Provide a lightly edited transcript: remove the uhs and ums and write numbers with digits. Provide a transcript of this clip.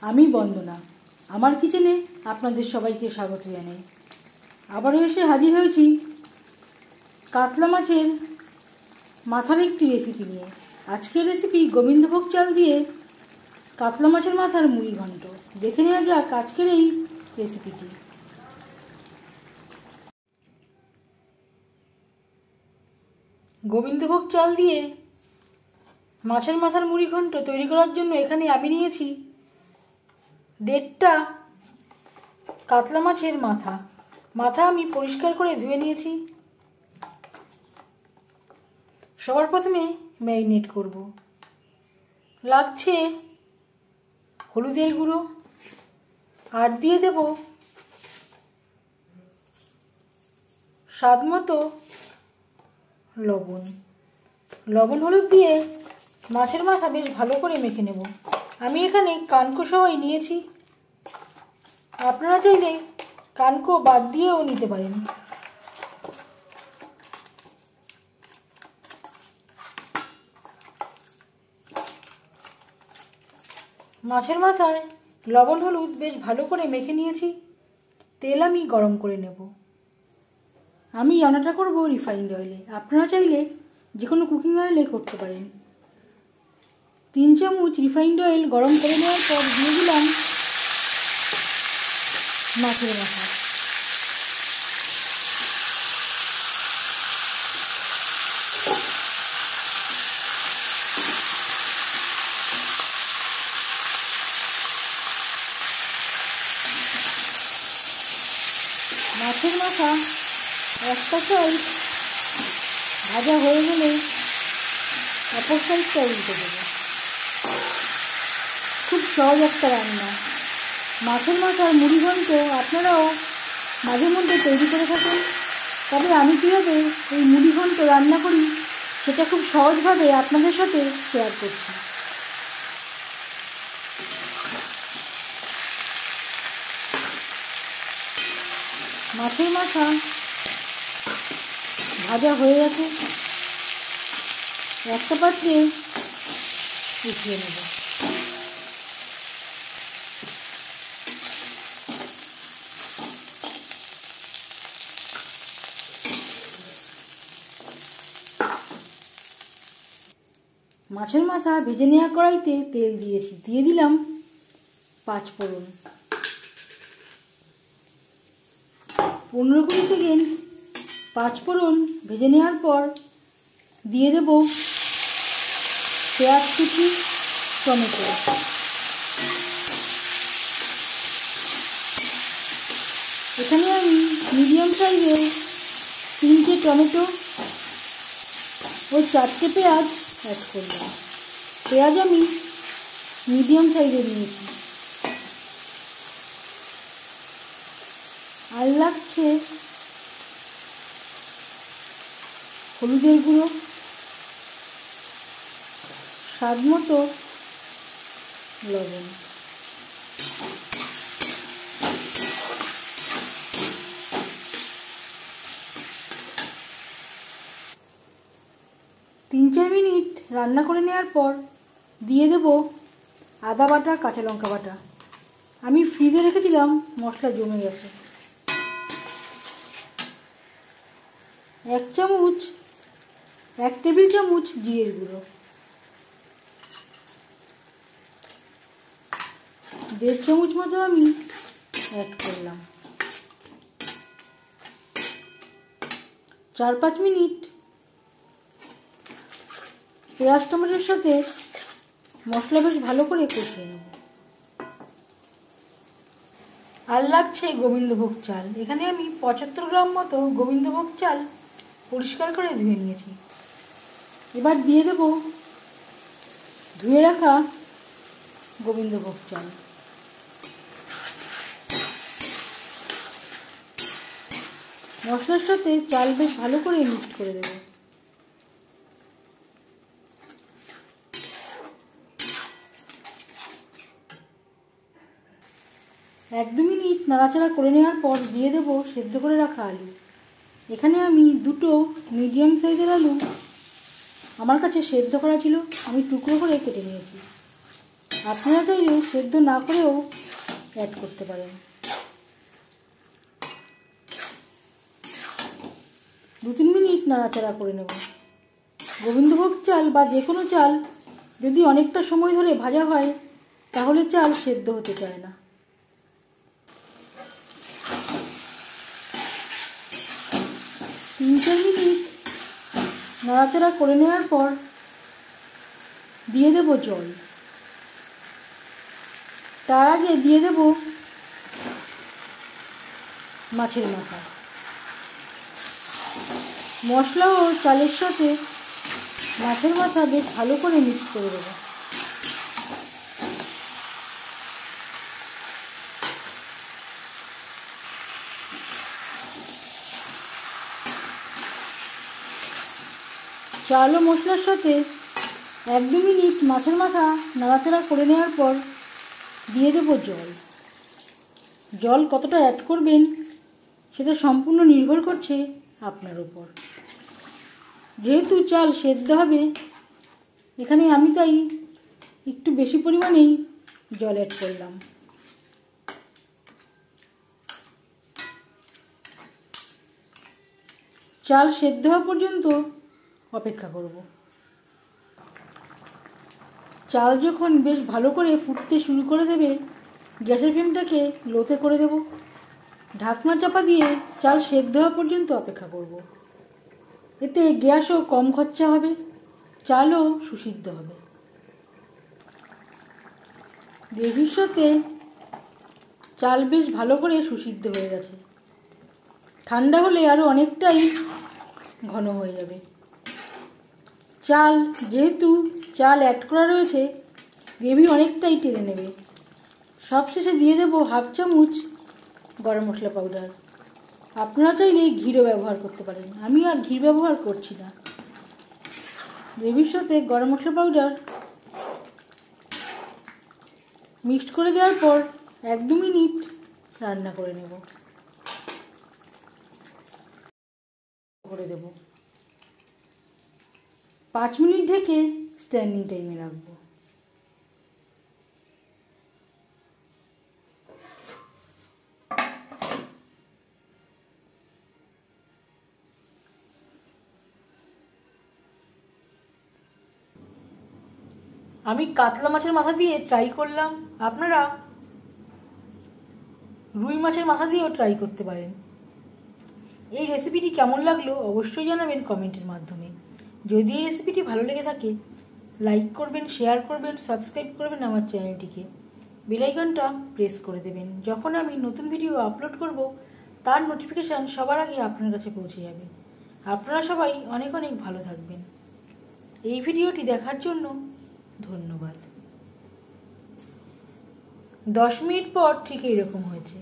আমি বন্দনা, আমার কিচেনে আপনাদের সবাইকে স্বাগত জানাই। আবারও এসে হাজির হয়েছি কাতলা মাছের মাথার একটি রেসিপি নিয়ে। আজকের রেসিপি গোবিন্দভোগ চাল দিয়ে কাতলা মাছের মাথার মুড়ি ঘন্ট। দেখে নেওয়া যাক আজকের এই রেসিপিটি। গোবিন্দভোগ চাল দিয়ে মাছের মাথার মুড়ি ঘন্ট তৈরি করার জন্য এখানে আমি নিয়েছি 1.5টা কাতলা মাছের মাথা আমি পরিষ্কার করে ধুয়ে নিয়েছি। সবার প্রথমে ম্যারিনেট করব। লাগছে হলুদের গুঁড়ো, আর দিয়ে দেব স্বাদ মতো লবণ হলুদ দিয়ে মাছের মাথা বেশ ভালো করে মেখে নেব। আমি এখানে কানকো সহই নিয়েছি, আপনারা চাইলে কানকো বাদ দিয়েও নিতে পারেন। মাছের মাথায় লবণ হলুদ বেশ ভালো করে মেখে নিয়েছি। তেল আমি গরম করে নেব। আমি রান্নাটা করব রিফাইন্ড অয়েলে, আপনারা চাইলে যে কোনো কুকিং অয়েলে করতে পারেন। 3 চামচ রিফাইন্ড অয়েল গরম করে নেওয়ার পর দিয়ে দিলাম মাছের মাথা। মাছের মাথা একটা সাইড ভাজা হয়ে গেলে অপর সাইডটা উল্টে দেবো। খুব সহজ একটা রান্না। মাছের মাথার মুড়ি ঘন্ট আপনারাও মাঝে মধ্যে তৈরি করে থাকেন, তবে আমি কীভাবে এই মুড়ি ঘন্ট রান্না করি সেটা খুব সহজভাবে আপনাদের সাথে শেয়ার করছি। মাছের মাথা ভাজা হয়ে গেছে, একটা পাত্রে উঠিয়ে নেব। মাছের মাথা ভেজে নেওয়া কড়াইতে তেল দিয়েছি, দিয়ে দিলাম 5 ফোড়ন। 15-20 সেকেন্ড 5 ফোড়ন ভেজে নেওয়ার পর দিয়ে দেব পেঁয়াজ কুচি, টমেটো। এখানে আমি মিডিয়াম সাইজের 3টে টমেটো ও 4টে পেঁয়াজ অ্যাড করলাম। পেঁয়াজ আমি মিডিয়াম সাইজের নিয়েছি। আর লাগছে হলুদের গুঁড়ো, স্বাদ মতো লবণ। তিন 4 মিনিট রান্না করে নেওয়ার পর দিয়ে দেব আদা বাটা, কাঁচা লঙ্কা বাটা। আমি ফ্রিজে রেখেছিলাম, মশলা জমে গেছে। 1 টেবিল চামচ জিরের গুঁড়ো, 1.5 চামচ মতো আমি অ্যাড করলাম। 4-5 মিনিট পেঁয়াজ টমেটোর সাথে মশলা বেশ ভালো করে কষিয়ে নেব। আর লাগছে গোবিন্দভোগ চাল। এখানে আমি 75 গ্রাম মতো গোবিন্দভোগ চাল পরিষ্কার করে ধুয়ে নিয়েছি। এবার দিয়ে দেব ধুয়ে রাখা গোবিন্দভোগ চাল। মশলার সাথে চাল বেশ ভালো করে মিক্সড করে দেব। এক 2 মিনিট নাড়াচাড়া করে নেওয়ার পর দিয়ে দেব সেদ্ধ করে রাখা আলু। এখানে আমি 2টো মিডিয়াম সাইজের আলু আমার কাছে সেদ্ধ করা ছিল, আমি টুকরো করে কেটে নিয়েছি। আপনারা চাইলে সেদ্ধ না করেও অ্যাড করতে পারেন। 2-3 মিনিট নাড়াচাড়া করে নেব। গোবিন্দভোগ চাল বা যে কোনো চাল যদি অনেকটা সময় ধরে ভাজা হয় তাহলে চাল সেদ্ধ হতে চায় না। 3-4 মিনিট নাড়াচাড়া করে নেওয়ার পর দিয়ে দেব জল। তার আগে দিয়ে দেব মাছের মাথা। মশলা ও চালের সাথে মাছের মাথা বেশ ভালো করে মিক্স করে দেব। চাল ও মশলার সাথে 1-2 মিনিট মাছের মাথা নাড়াচাড়া করে নেওয়ার পর দিয়ে দেব জল। জল কতটা অ্যাড করবেন সেটা সম্পূর্ণ নির্ভর করছে আপনার উপর। যেহেতু চাল সেদ্ধ হবে এখানে আমি তাই একটু বেশি পরিমাণেই জল অ্যাড করলাম। চাল সেদ্ধ হওয়া পর্যন্ত অপেক্ষা করব। চাল যখন বেশ ভালো করে ফুটতে শুরু করে দেবে গ্যাসের ফ্লেমটাকে লোতে করে দেব। ঢাকনা চাপা দিয়ে চাল সেদ্ধ হওয়া পর্যন্ত অপেক্ষা করব। এতে গ্যাসও কম খরচা হবে, চালও সুসিদ্ধ হবে। গ্রেভির সাথে চাল বেশ ভালো করে সুসিদ্ধ হয়ে গেছে। ঠান্ডা হলে আরও অনেকটাই ঘন হয়ে যাবে। চাল যেহেতু চাল অ্যাড করা রয়েছে গ্রেভি অনেকটাই টেনে নেবে। সবশেষে দিয়ে দেব 1/2 চামচ গরম মশলা পাউডার। আপনারা চাইলে ঘিও ব্যবহার করতে পারেন, আমি আর ঘি ব্যবহার করছি না। গ্রেভির সাথে গরম মশলা পাউডার মিক্সড করে দেওয়ার পর 1-2 মিনিট রান্না করে নেব। করে দেব 5 মিনিট ঢেকে স্ট্যান্ডিং টাইমে রাখবো। আমি কাতলা মাছের মাথা দিয়ে ট্রাই করলাম, আপনারা রুই মাছের মাথা দিয়েও ট্রাই করতে পারেন। এই রেসিপিটি কেমন লাগলো অবশ্যই জানাবেন কমেন্টের মাধ্যমে। যদি এই রেসিপিটি ভালো লেগে থাকে লাইক করবেন, শেয়ার করবেন, সাবস্ক্রাইব করবেন আমার চ্যানেলটিকে। বেল আইকনটা প্রেস করে দেবেন। যখন আমি নতুন ভিডিও আপলোড করব তার নোটিফিকেশান সবার আগে আপনার কাছে পৌঁছে যাবে। আপনারা সবাই অনেক অনেক ভালো থাকবেন। এই ভিডিওটি দেখার জন্য ধন্যবাদ। 10 মিনিট পর ঠিক এইরকম হয়েছে।